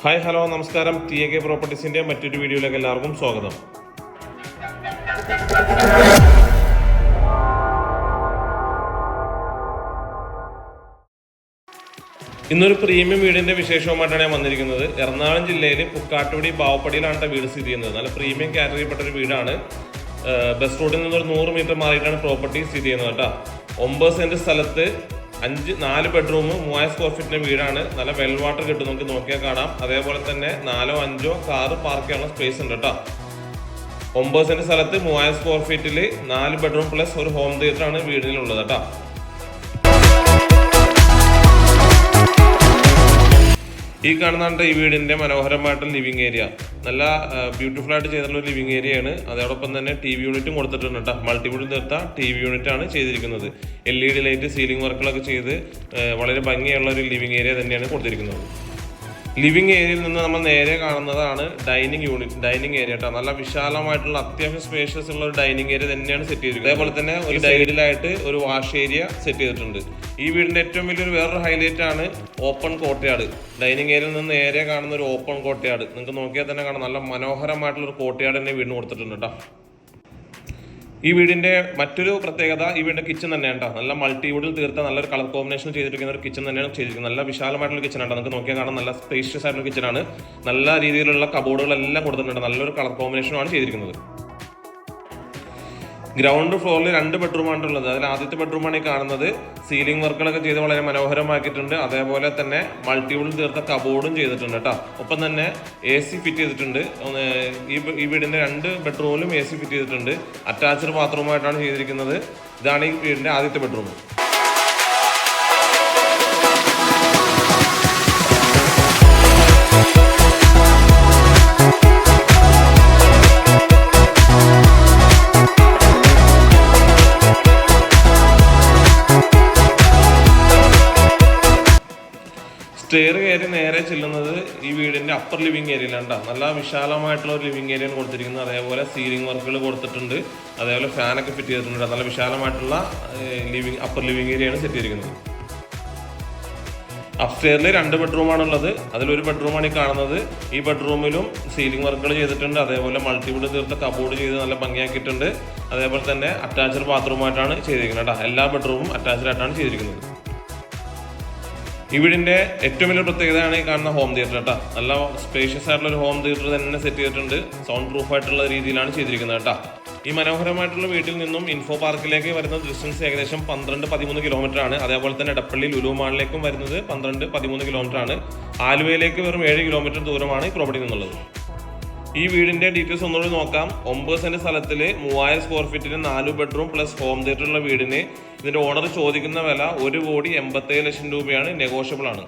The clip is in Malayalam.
ഹായ് ഹലോ നമസ്കാരം. TAK പ്രോപ്പർട്ടീസിന്റെ മറ്റൊരു വീഡിയോയിലേക്ക് എല്ലാവർക്കും സ്വാഗതം. ഇന്നൊരു പ്രീമിയം വീടിന്റെ വിശേഷവുമായിട്ടാണ് ഞാൻ വന്നിരിക്കുന്നത്. എറണാകുളം ജില്ലയിൽ പുക്കാട്ടുപടി ബാവപ്പടിയിലാണ് വീട് സ്ഥിതി ചെയ്യുന്നത്. നല്ല പ്രീമിയം കാറ്റഗറിയിൽപ്പെട്ട ഒരു വീടാണ്. ബസ് റോഡിൽ നിന്നൊരു 100 മീറ്റർ മാറിയിട്ടാണ് പ്രോപ്പർട്ടി സ്ഥിതി ചെയ്യുന്നത് കേട്ടോ. 9 സെന്റ് സ്ഥലത്ത് 4 ബെഡ്റൂം 3000 സ്ക്വയർ ഫീറ്റിന്റെ വീടാണ്. നല്ല വെൽ വാട്ടർ കിട്ടും, നമുക്ക് നോക്കിയാൽ കാണാം. അതേപോലെ തന്നെ 4-5 കാറ് പാർക്ക് ചെയ്യാനുള്ള സ്പേസ് ഉണ്ട് കേട്ടോ. 9 സെന്റ് സ്ഥലത്ത് 3000 സ്ക്വയർ ഫീറ്റിൽ 4 ബെഡ്റൂം പ്ലസ് ഒരു ഹോം തിയേറ്റർ ആണ് വീടിനുള്ളത് കേട്ടോ. ഈ കാണുന്നുണ്ട് ഈ വീടിന്റെ മനോഹരമായിട്ടുള്ള ലിവിംഗ് ഏരിയ. നല്ല ബ്യൂട്ടിഫുൾ ആയിട്ട് ചെയ്തിട്ടുള്ള ലിവിംഗ് ഏരിയയാണ്. അതോടൊപ്പം തന്നെ TV യൂണിറ്റും കൊടുത്തിട്ടുണ്ട് കേട്ടോ. മൾട്ടിവുഡ് തീർത്ത TV യൂണിറ്റ് ആണ് ചെയ്തിരിക്കുന്നത്. LED ലൈറ്റ്, സീലിംഗ് വർക്കുകളൊക്കെ ചെയ്ത് വളരെ ഭംഗിയുള്ള ഒരു ലിവിംഗ് ഏരിയ തന്നെയാണ് കൊടുത്തിരിക്കുന്നത്. ലിവിംഗ് ഏരിയയിൽ നിന്ന് നമ്മൾ നേരെ കാണുന്നതാണ് ഡൈനിങ് ഏരിയ കേട്ടോ. നല്ല വിശാലമായിട്ടുള്ള അത്യാവശ്യം സ്പേഷ്യസ് ഉള്ള ഒരു ഡൈനിങ് ഏരിയ തന്നെയാണ് സെറ്റ് ചെയ്തിരിക്കുന്നത്. അതേപോലെ തന്നെ ഒരു സൈഡിലായിട്ട് ഒരു വാഷ് ഏരിയ സെറ്റ് ചെയ്തിട്ടുണ്ട്. ഈ വീടിന്റെ ഏറ്റവും വലിയൊരു വേറൊരു ഹൈലൈറ്റ് ആണ് ഓപ്പൺ കോർട്ട്യാർഡ്. ഡൈനിങ് ഏരിയയിൽ നിന്ന് നേരെ കാണുന്ന ഒരു ഓപ്പൺ കോർട്ട്യാർഡ് നിങ്ങൾക്ക് നോക്കിയാൽ തന്നെ കാണാം. നല്ല മനോഹരമായിട്ടുള്ള ഒരു കോർട്ട്യാർഡ് തന്നെ വീടിന് കൊടുത്തിട്ടുണ്ട് കേട്ടോ. ഈ വീടിന്റെ മറ്റൊരു പ്രത്യേകത ഈ വീടിന്റെ കിച്ചൺ തന്നെയാണ് കേട്ടോ. നല്ല മൾട്ടിവുഡിൽ തീർത്ത നല്ലൊരു കളർ കോമ്പിനേഷൻ ചെയ്തിരിക്കുന്ന ഒരു കിച്ചൺ തന്നെയാണ് ചെയ്തിരിക്കുന്നത്. നല്ല വിശാലമായിട്ടുള്ള കിച്ചൺ ആണ്. നമുക്ക് നോക്കിയാൽ കാണാം. നല്ല സ്പേഷ്യസ് ആയിട്ടുള്ള കിച്ചണാണ്. നല്ല രീതിയിലുള്ള കബോർഡുകളെല്ലാം കൊടുത്തിട്ടുണ്ട്. നല്ലൊരു കളർ കോമ്പിനേഷനാണ് ചെയ്തിരിക്കുന്നത്. ഗ്രൗണ്ട് ഫ്ലോറിൽ 2 ബെഡ്റൂമാണ് ഉള്ളത്. അതിൽ ആദ്യത്തെ ബെഡ്റൂമാണ് ഈ കാണുന്നത്. സീലിംഗ് വർക്കുകളൊക്കെ ചെയ്ത് വളരെ മനോഹരമാക്കിയിട്ടുണ്ട്. അതേപോലെ തന്നെ മൾട്ടിവുഡിൽ തീർത്ത കബോർഡും ചെയ്തിട്ടുണ്ട് കേട്ടോ. ഒപ്പം തന്നെ AC ഫിറ്റ് ചെയ്തിട്ടുണ്ട്. ഈ വീടിന്റെ 2 ബെഡ്റൂമിലും AC ഫിറ്റ് ചെയ്തിട്ടുണ്ട്. അറ്റാച്ച്ഡ് ബാത്റൂമായിട്ടാണ് ചെയ്തിരിക്കുന്നത്. ഇതാണ് ഈ വീടിന്റെ ആദ്യത്തെ ബെഡ്റൂം. സ്റ്റെയർ കയറി നേരെ ചെല്ലുന്നത് ഈ വീടിന്റെ അപ്പർ ലിവിംഗ് ഏരിയയിലാണ്. നല്ല വിശാലമായിട്ടുള്ള ഒരു ലിവിംഗ് ഏരിയയാണ് കൊടുത്തിരിക്കുന്നത്. അതേപോലെ സീലിംഗ് വർക്കുകൾ കൊടുത്തിട്ടുണ്ട്. അതേപോലെ ഫാനൊക്കെ ഫിറ്റ് ചെയ്തിട്ടുണ്ട്. നല്ല വിശാലമായിട്ടുള്ള അപ്പർ ലിവിംഗ് ഏരിയയാണ് സെറ്റ് ചെയ്തിരിക്കുന്നത്. അപ്സ്റ്റെയറിൽ 2 ബെഡ്റൂമാണുള്ളത്. അതിലൊരു ബെഡ്റൂമാണ് ഈ കാണുന്നത്. ഈ ബെഡ്റൂമിലും സീലിംഗ് വർക്കുകൾ ചെയ്തിട്ടുണ്ട്. അതേപോലെ മൾട്ടിവുഡ് തീർത്ത കബോർഡ് ചെയ്ത് നല്ല ഭംഗിയാക്കിയിട്ടുണ്ട്. അതേപോലെ തന്നെ അറ്റാച്ച്ഡ് ബാത്റൂമായിട്ടാണ് ചെയ്തിരിക്കുന്നത് കേട്ടോ. എല്ലാ ബെഡ്റൂമും അറ്റാച്ച്ഡ് ആയിട്ടാണ് ചെയ്തിരിക്കുന്നത്. ഈ വീടിന്റെ ഏറ്റവും വലിയ പ്രത്യേകതയാണ് ഈ കാണുന്ന ഹോം തിയേറ്റർ കേട്ടോ. നല്ല സ്പേഷ്യസ് ആയിട്ടുള്ള ഒരു ഹോം തിയേറ്റർ തന്നെ സെറ്റ് ചെയ്തിട്ടുണ്ട്. സൗണ്ട് പ്രൂഫ് ആയിട്ടുള്ള രീതിയിലാണ് ചെയ്തിരിക്കുന്നത് കേട്ടോ. ഈ മനോഹരമായിട്ടുള്ള വീട്ടിൽ നിന്നും ഇൻഫോ പാർക്കിലേക്ക് വരുന്ന ഡിസ്റ്റൻസ് ഏകദേശം 12-13 കിലോമീറ്റർ ആണ്. അതേപോലെ തന്നെ എടപ്പള്ളി ലുലു മാളിലേക്കും വരുന്നത് 12-13 കിലോമീറ്റർ ആണ്. ആലുവയിലേക്ക് വെറും 7 കിലോമീറ്റർ ദൂരമാണ് ഈ പ്രോപ്പർട്ടി നിന്നുള്ളത്. ഈ വീടിന്റെ ഡീറ്റെയിൽസ് ഒന്നുകൂടി നോക്കാം. 9 സെന്റ് സ്ഥലത്തിൽ 3000 സ്ക്വയർ ഫീറ്റിന് 4 ബെഡ്റൂം പ്ലസ് ഹോം തിയേറ്റർ ഉള്ള വീടിന് ഇതിന്റെ ഓണർ ചോദിക്കുന്ന വില 1,87,00,000 രൂപയാണ്. നെഗോഷ്യബിൾ ആണ്.